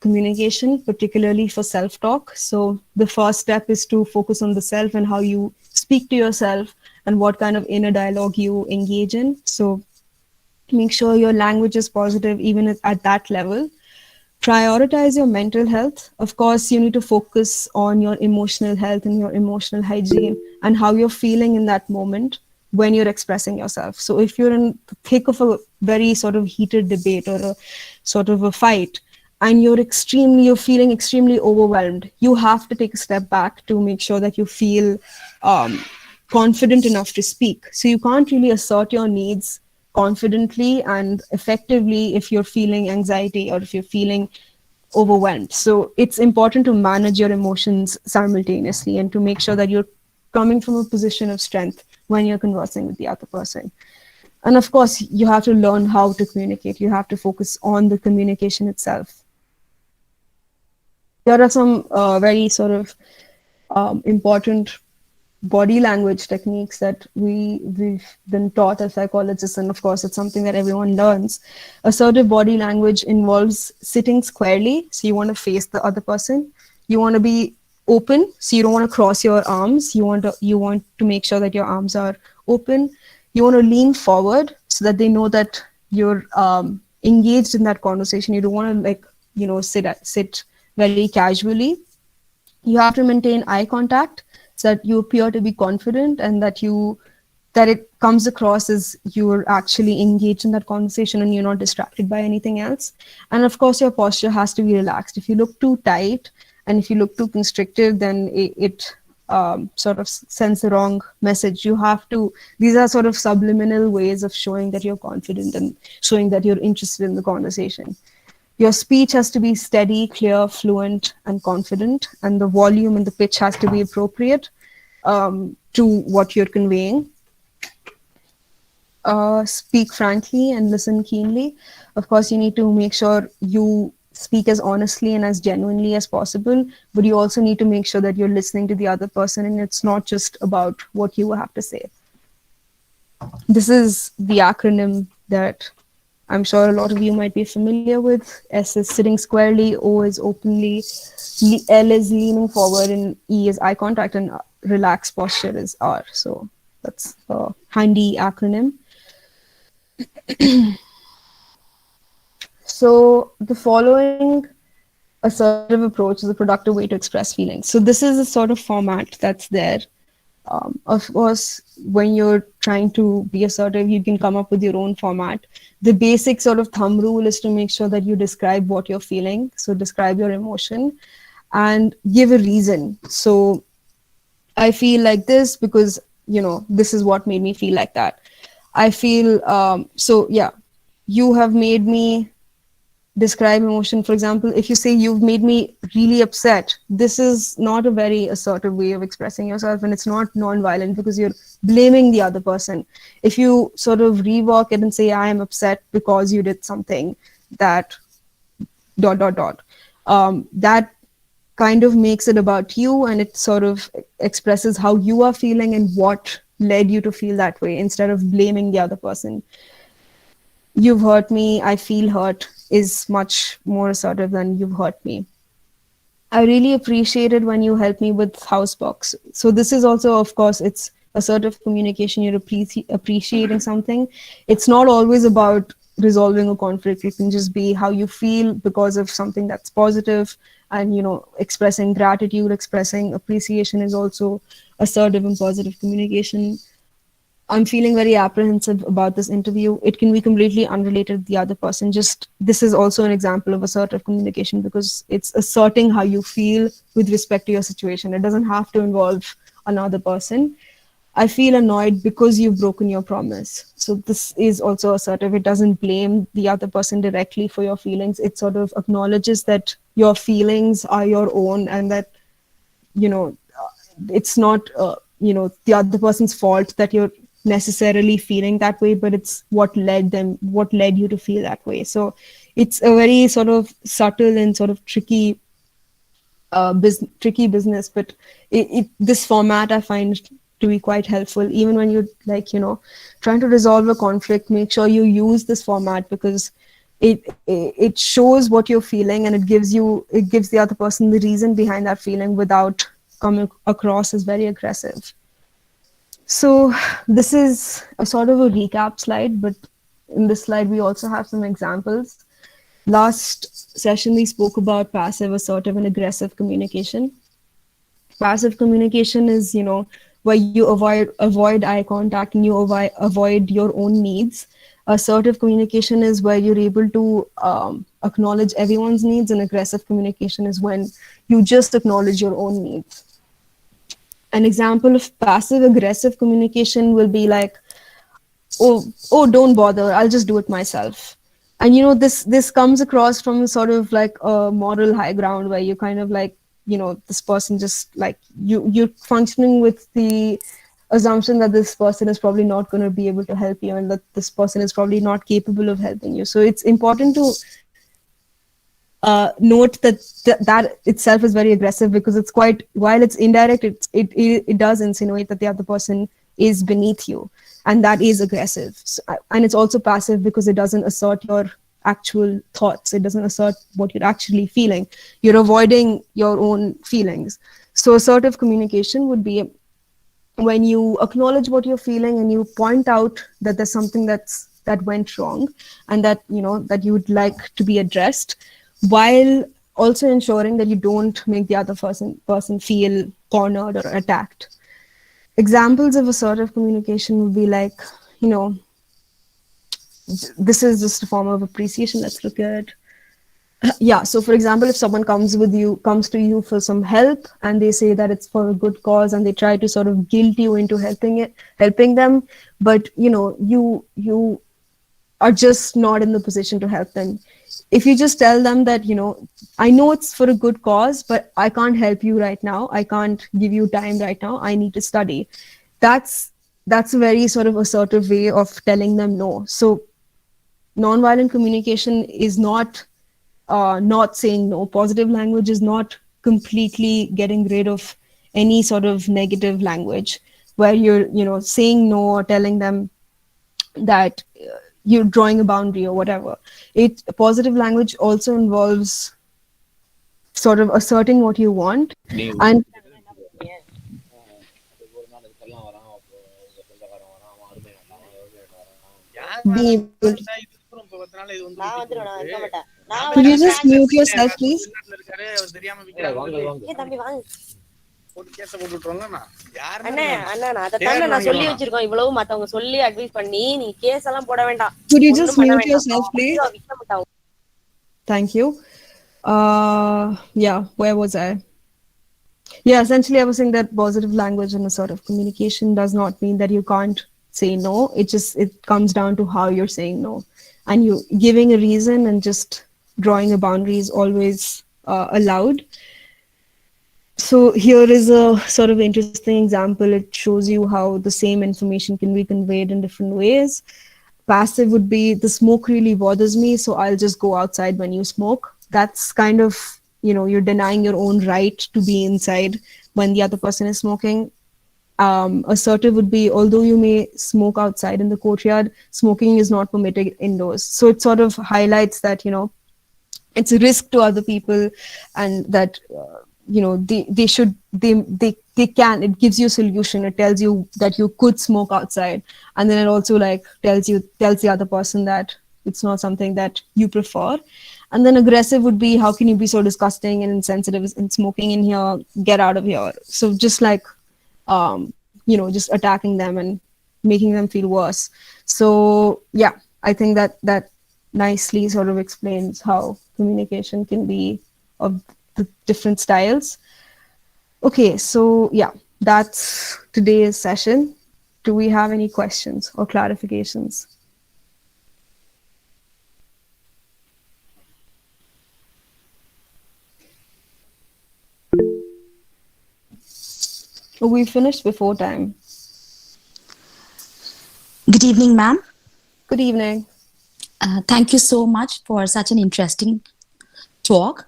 communication, particularly for self-talk. So the first step is to focus on the self and how you speak to yourself and what kind of inner dialogue you engage in. So make sure your language is positive even at that level. Prioritize your mental health. Of course, you need to focus on your emotional health and your emotional hygiene and how you're feeling in that moment when you're expressing yourself. So if you're in the thick of a very sort of heated debate or a sort of a fight, and you're feeling extremely overwhelmed, you have to take a step back to make sure that you feel confident enough to speak. So you can't really assert your needs confidently and effectively if you're feeling anxiety or if you're feeling overwhelmed. So it's important to manage your emotions simultaneously and to make sure that you're coming from a position of strength when you're conversing with the other person. And of course, you have to learn how to communicate. You have to focus on the communication itself. There are some very sort of important body language techniques that we've been taught as psychologists, and of course it's something that everyone learns. Assertive body language involves sitting squarely, so you want to face the other person. You want to be open, so you don't want to cross your arms. You want to make sure that your arms are open. You want to lean forward so that they know that you're engaged in that conversation. You don't want to sit very casually. You have to maintain eye contact so that you appear to be confident and that it comes across as you're actually engaged in that conversation and you're not distracted by anything else. And of course, your posture has to be relaxed. If you look too tight and if you look too constrictive, then it sort of sends the wrong message. These are sort of subliminal ways of showing that you're confident and showing that you're interested in the conversation. Your speech has to be steady, clear, fluent, and confident, and the volume and the pitch has to be appropriate to what you're conveying. Speak frankly and listen keenly. Of course, you need to make sure you speak as honestly and as genuinely as possible, but you also need to make sure that you're listening to the other person and it's not just about what you have to say. This is the acronym that I'm sure a lot of you might be familiar with. S is sitting squarely, O is openly, L is leaning forward, and E is eye contact, and relaxed posture is R. So that's a handy acronym. So the following assertive approach is a productive way to express feelings. So this is a sort of format that's there. Of course, when you're trying to be assertive, you can come up with your own format. The basic sort of thumb rule is to make sure that you describe what you're feeling. So describe your emotion and give a reason. So I feel like this because, this is what made me feel like that. I feel, you have made me describe emotion. For example, if you say you've made me really upset, this is not a very assertive way of expressing yourself, and it's not non-violent because you're blaming the other person. If you sort of rework it and say, I am upset because you did something that ... that kind of makes it about you, and it sort of expresses how you are feeling and what led you to feel that way instead of blaming the other person. You've hurt me, I feel hurt is much more assertive than you've hurt me. I really appreciated when you helped me with housebox. So this is also, of course, it's assertive communication. You're appreciating something. It's not always about resolving a conflict. It can just be how you feel because of something that's positive, and expressing gratitude, expressing appreciation is also assertive and positive communication. I'm feeling very apprehensive about this interview. It can be completely unrelated to the other person. Just this is also an example of assertive communication because it's asserting how you feel with respect to your situation. It doesn't have to involve another person. I feel annoyed because you've broken your promise. So this is also assertive. It doesn't blame the other person directly for your feelings. It sort of acknowledges that your feelings are your own and that, it's not, the other person's fault that you're necessarily feeling that way, but it's what led you to feel that way. So it's a very sort of subtle and sort of tricky business, but this format I find to be quite helpful. Even when you're trying to resolve a conflict, make sure you use this format because it shows what you're feeling, and it gives the other person the reason behind that feeling without coming across as very aggressive. So this is a sort of a recap slide, but in this slide we also have some examples. Last session we spoke about passive, assertive, and aggressive communication. Passive communication is, where you avoid eye contact and you avoid your own needs. Assertive communication is where you're able to acknowledge everyone's needs, and aggressive communication is when you just acknowledge your own needs. An example of passive aggressive communication will be like, oh, don't bother, I'll just do it myself. And this comes across from sort of like a moral high ground where you kind of like, this person just like you're functioning with the assumption that this person is probably not going to be able to help you, and that this person is probably not capable of helping you. So it's important to note that that itself is very aggressive, because it's quite, while it's indirect, it does insinuate that the other person is beneath you, and that is aggressive. So, and it's also passive because it doesn't assert your actual thoughts, it doesn't assert what you're actually feeling, you're avoiding your own feelings. So assertive communication would be when you acknowledge what you're feeling and you point out that there's something that went wrong, and that that you would like to be addressed, while also ensuring that you don't make the other person feel cornered or attacked. Examples of assertive communication would be like, this is just a form of appreciation. Let's look at, yeah. So for example, if someone comes to you for some help, and they say that it's for a good cause, and they try to sort of guilt you into helping them, but you are just not in the position to help them. If you just tell them that, I know it's for a good cause, but I can't help you right now, I can't give you time right now, I need to study. That's a very sort of assertive way of telling them no. So nonviolent communication is not saying no. Positive language is not completely getting rid of any sort of negative language where you're saying no or telling them that you're drawing a boundary or whatever. Positive language also involves sort of asserting what you want and being able to. Could you just mute yourself, please? Could you just mute yourself, please? Thank you. Yeah, where was I? Yeah, essentially I was saying that positive language and assertive communication does not mean that you can't say no. It comes down to how you're saying no, and you giving a reason and just drawing a boundary is always allowed. So here is a sort of interesting example. It shows you how the same information can be conveyed in different ways. Passive would be, the smoke really bothers me, so I'll just go outside when you smoke. That's kind of, you're denying your own right to be inside when the other person is smoking. Assertive would be, although you may smoke outside in the courtyard, smoking is not permitted indoors. So it sort of highlights that, it's a risk to other people, and that they can. It gives you a solution. It tells you that you could smoke outside, and then it also like tells the other person that it's not something that you prefer. And then aggressive would be, how can you be so disgusting and insensitive and smoking in here? Get out of here. So just like just attacking them and making them feel worse. So yeah, I think that nicely sort of explains how communication can be of the different styles. Okay, so yeah, that's today's session. Do we have any questions or clarifications? Oh, we finished before time. Good evening, ma'am. Good evening. Thank you so much for such an interesting talk.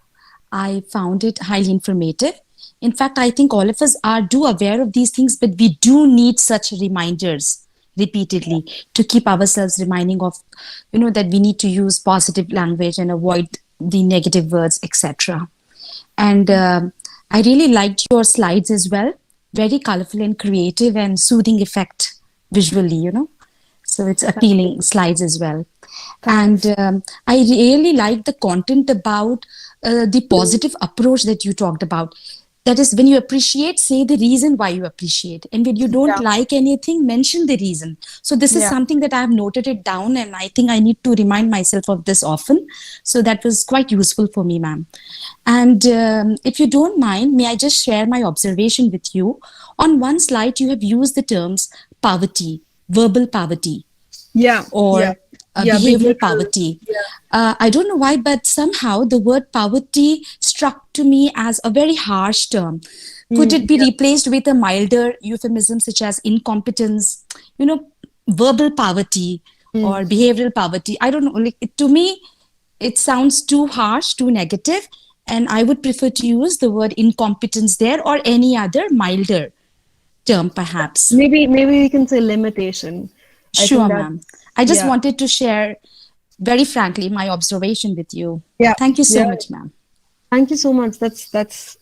I found it highly informative. In fact, I think all of us do aware of these things, but we do need such reminders repeatedly to keep ourselves reminding of, that we need to use positive language and avoid the negative words, etc. And I really liked your slides as well, very colorful and creative and soothing effect visually, So it's appealing slides as well. Thanks. And I really like the content about the positive approach that you talked about. That is, when you appreciate, say the reason why you appreciate. And when you don't Yeah. like anything, mention the reason. So this is Yeah. something that I've noted it down, and I think I need to remind myself of this often. So that was quite useful for me, ma'am. And if you don't mind, may I just share my observation with you? On one slide, you have used the terms poverty, verbal poverty, Yeah. Yeah. or Yeah. behavioral Behavioral. poverty. Yeah. I don't know why, but somehow the word poverty struck to me as a very harsh term. Could it be Yeah. replaced with a milder euphemism such as incompetence, verbal poverty or behavioral poverty? I don't know. Like, to me, it sounds too harsh, too negative, and I would prefer to use the word incompetence there or any other milder term, perhaps. Maybe we can say limitation. I Sure, think that. ma'am. I just Yeah. wanted to share very frankly my observation with you. Yeah. Thank you so Yeah. much, ma'am. Thank you so much. That's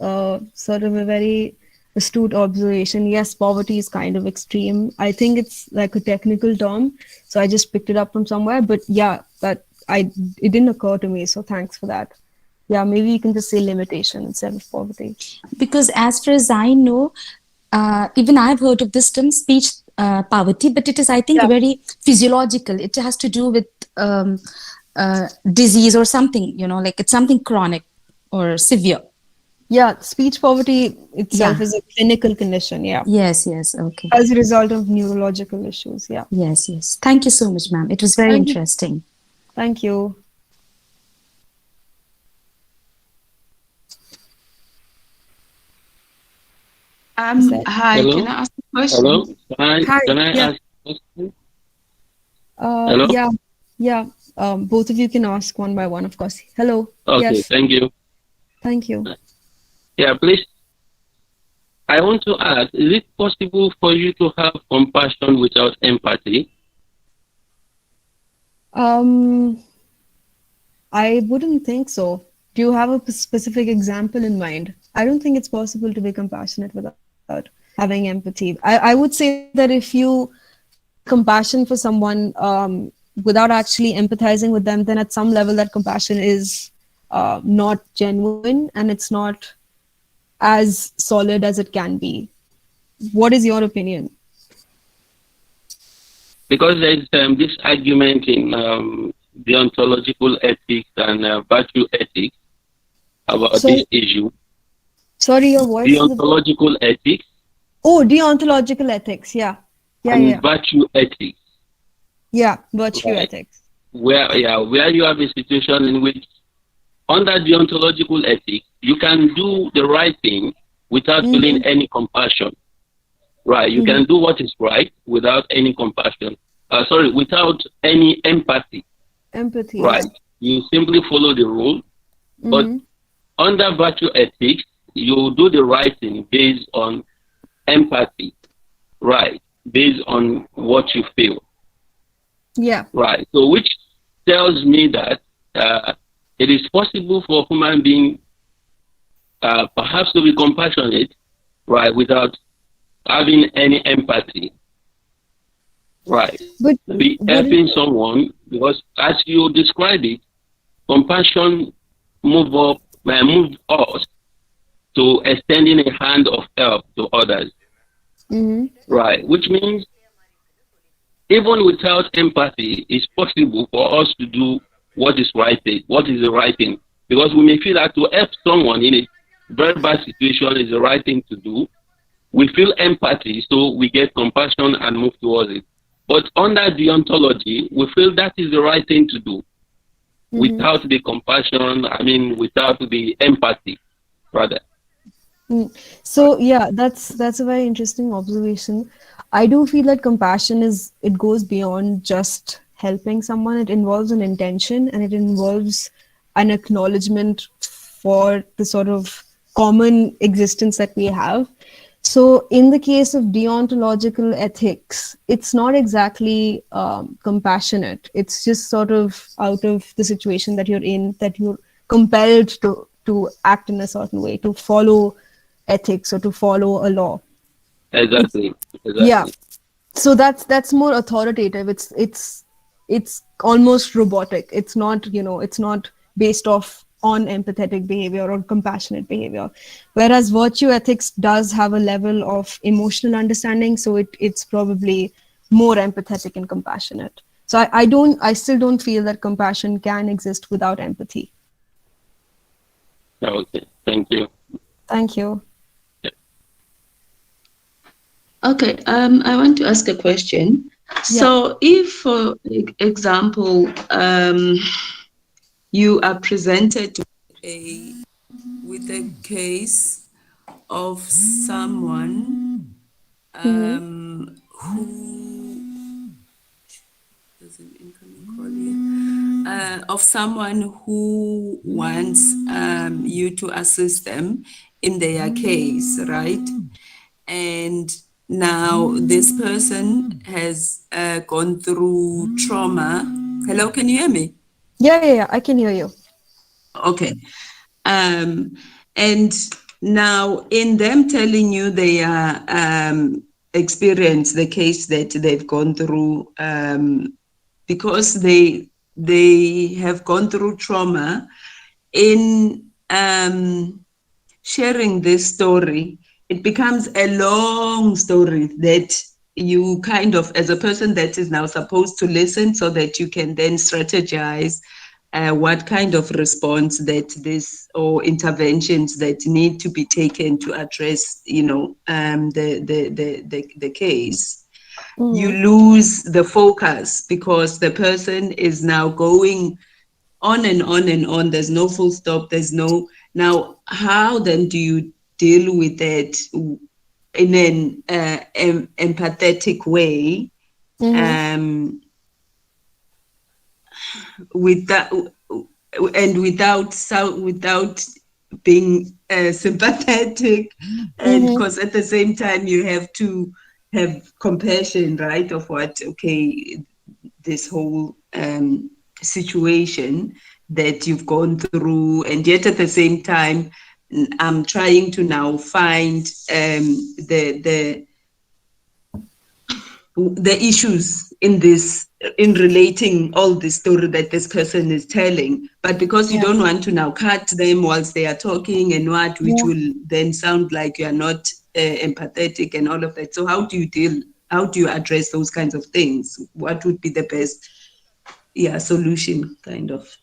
sort of a very astute observation. Yes, poverty is kind of extreme. I think it's like a technical term, so I just picked it up from somewhere. But yeah, it didn't occur to me. So thanks for that. Yeah, maybe you can just say limitation instead of poverty. Because as far as I know, even I've heard of this term speech poverty, but it is, I think, Yeah. very physiological. It has to do with disease or something, like it's something chronic or severe. Yeah, speech poverty itself Yeah. is a clinical condition. Yeah, Yes, yes. Okay. as a result of neurological issues. Yeah. Yes, yes. Thank you so much, ma'am. It was very Thank you. interesting. Thank you. Is that- Hi, Hello? can I ask a question? Hello? Can I Yeah. ask a question? Hello? Yeah, yeah. Both of you can ask one by one, of course. Hello. Okay, Yes. thank you. Thank you. Yeah, please. I want to ask, is it possible for you to have compassion without empathy? I wouldn't think so. Do you have a specific example in mind? I don't think it's possible to be compassionate without having empathy. I would say that if you feel compassion for someone without actually empathizing with them, then at some level that compassion is not genuine and it's not as solid as it can be. What is your opinion? Because there's this argument in deontological ethics and virtue ethics about So, this issue. sorry, your voice is a bit... Deontological ethics Oh, deontological ethics. Yeah. Yeah, and yeah. virtue ethics. Yeah, virtue Right. ethics. Where you have a situation in which under deontological ethics, you can do the right thing without feeling any compassion. Right. You can do what is right without any compassion. Without any empathy. Empathy. Right. You simply follow the rule. But under virtue ethics, you do the right thing based on empathy. Right. Based on what you feel. Yeah. Right. So which tells me that it is possible for a human being perhaps to be compassionate, right, without having any empathy. Right. But Be helping someone, because as you describe it, compassion move us to extending a hand of help to others. Right. Which means even without empathy, it's possible for us to do what is right thing, what is the right thing. Because we may feel that to help someone in a very bad situation is the right thing to do. We feel empathy, so we get compassion and move towards it. But under deontology, we feel that is the right thing to do. Without the compassion, without the empathy, rather. So yeah, that's a very interesting observation. I do feel that compassion it goes beyond just helping someone. It involves an intention and it involves an acknowledgement for the sort of common existence that we have. So in the case of deontological ethics, it's not exactly compassionate. It's just sort of out of the situation that you're in, that you're compelled to act in a certain way, to follow ethics or to follow a law. Exactly. Yeah. Exactly. So that's more authoritative. It's almost robotic. It's not, it's not based off on empathetic behavior or compassionate behavior. Whereas virtue ethics does have a level of emotional understanding, so it's probably more empathetic and compassionate. So I still don't feel that compassion can exist without empathy. Okay. Thank you. Thank you. Okay, I want to ask a question. Yeah. So, if, for example, you are presented with a case of someone Mm-hmm. who there's an incoming call here, of someone who wants you to assist them in their case, right? And now this person has gone through trauma. Hello, can you hear me? Yeah, I can hear you. Okay. Um, and now, in them telling you their experience, the case that they've gone through, because they have gone through trauma, in sharing this story, it becomes a long story that you kind of, as a person that is now supposed to listen, so that you can then strategize what kind of response that this, or interventions that need to be taken to address, the case. You Mm-hmm. lose the focus because the person is now going on and on and on. There's no full stop. There's no. Now, how then do you deal with that in an empathetic way, Mm-hmm. with that, and without being sympathetic, and Mm-hmm. because at the same time you have to have compassion, right, of what, okay, this whole situation that you've gone through, and yet at the same time I'm trying to now find the issues in this, in relating all the story that this person is telling, but because you Yeah. don't want to now cut them whilst they are talking, and what, which Yeah. will then sound like you are not empathetic and all of that. So how do you address those kinds of things? What would be the best, solution, kind of?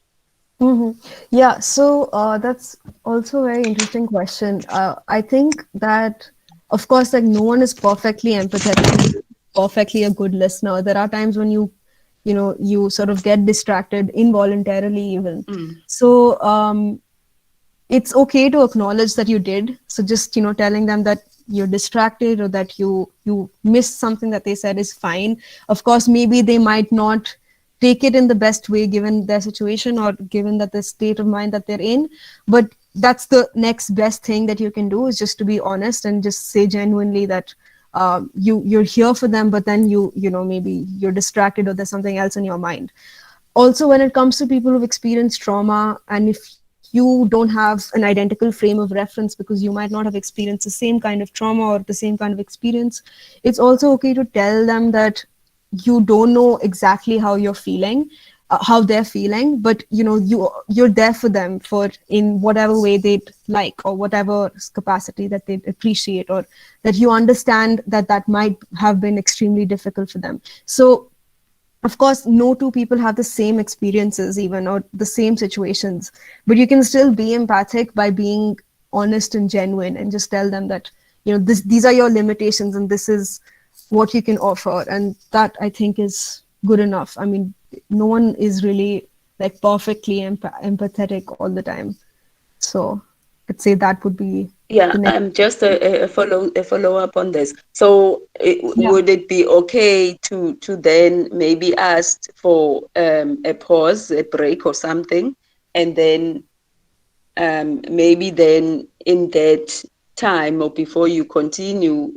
Mm-hmm. Yeah, so that's also a very interesting question. I think that, of course, like no one is perfectly empathetic and perfectly a good listener. There are times when you sort of get distracted involuntarily even. Mm. So it's okay to acknowledge that you did. So just telling them that you're distracted or that you missed something that they said is fine. Of course, maybe they might not take it in the best way given their situation or given that the state of mind that they're in, but that's the next best thing that you can do, is just to be honest and just say genuinely that you're here for them, but then maybe you're distracted or there's something else in your mind. Also, when it comes to people who've experienced trauma, and if you don't have an identical frame of reference because you might not have experienced the same kind of trauma or the same kind of experience, it's also okay to tell them that you don't know exactly how you're feeling, how they're feeling, but you're there for them for in whatever way they'd like or whatever capacity that they'd appreciate, or that you understand that that might have been extremely difficult for them. So of course no two people have the same experiences even or the same situations, but you can still be empathic by being honest and genuine and just tell them that these are your limitations and this is what you can offer, and that I think is good enough. I mean, no one is really like perfectly empathetic all the time, so I'd say that would be Yeah, the next. just a follow up on this. So, Yeah. would it be okay to then maybe ask for a pause, a break, or something, and then maybe then in that time, or before you continue,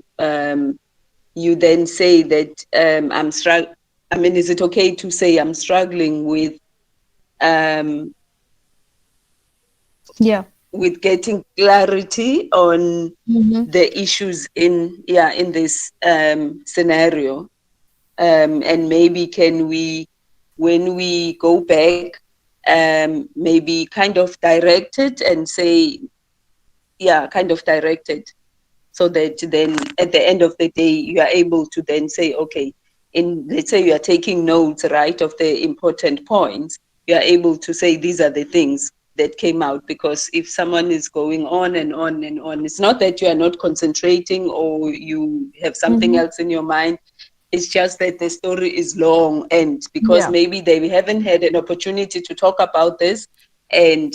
you then say that I'm struggling. I mean, is it okay to say I'm struggling with um, Yeah. with getting clarity on the issues in this scenario, and maybe can we, when we go back, maybe kind of direct it and say, kind of direct it, so that then at the end of the day you are able to then say, okay, in, let's say you are taking notes, right, of the important points, you are able to say these are the things that came out. Because if someone is going on and on and on, it's not that you are not concentrating or you have something else in your mind. It's just that the story is long, and because maybe they haven't had an opportunity to talk about this, and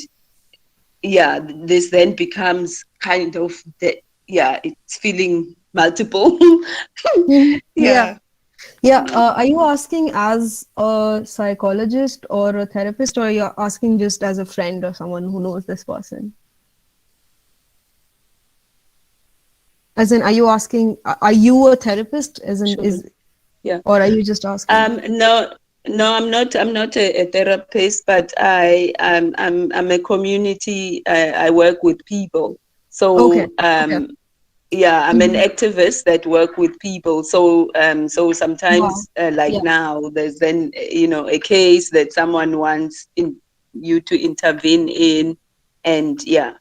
this then becomes kind of it's feeling multiple. Yeah. Yeah. Mm. Are you asking as a psychologist or a therapist, or you're asking just as a friend or someone who knows this person? As in, are you asking, are you a therapist? As in, Sure. Yeah. or are you just asking? No, I'm not. I'm not a therapist, but I'm a community. I work with people. Okay. So Okay. I'm an activist that work with people. So so Wow. sometimes, like Yeah. now, there's then a case that someone wants you to intervene in, and Yeah.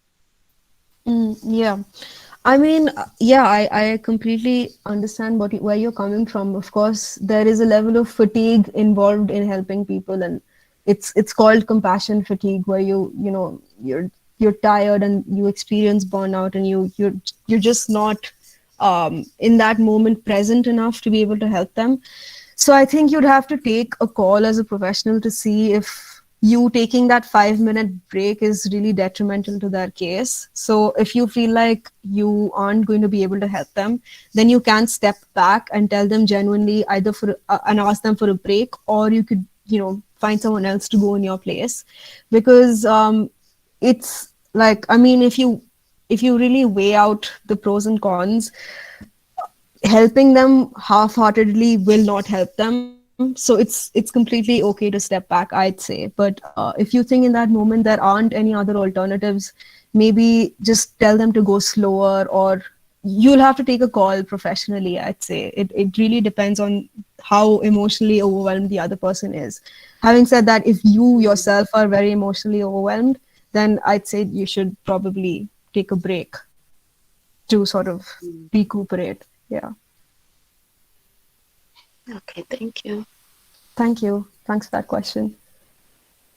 I mean, yeah, I completely understand where you're coming from. Of course, there is a level of fatigue involved in helping people, and it's called compassion fatigue, where you're tired and you experience burnout, and you're just not in that moment present enough to be able to help them. So I think you'd have to take a call as a professional to see if you taking that 5 minute break is really detrimental to their case. So if you feel like you aren't going to be able to help them, then you can step back and tell them genuinely, either and ask them for a break, or you could, find someone else to go in your place. Because it's like, I mean, if you really weigh out the pros and cons, helping them half-heartedly will not help them. So it's completely okay to step back, I'd say. But if you think in that moment there aren't any other alternatives, maybe just tell them to go slower, or you'll have to take a call professionally, I'd say. It really depends on how emotionally overwhelmed the other person is. Having said that, if you yourself are very emotionally overwhelmed, then I'd say you should probably take a break to sort of recuperate. Yeah. Okay, thank you. Thank you. Thanks for that question.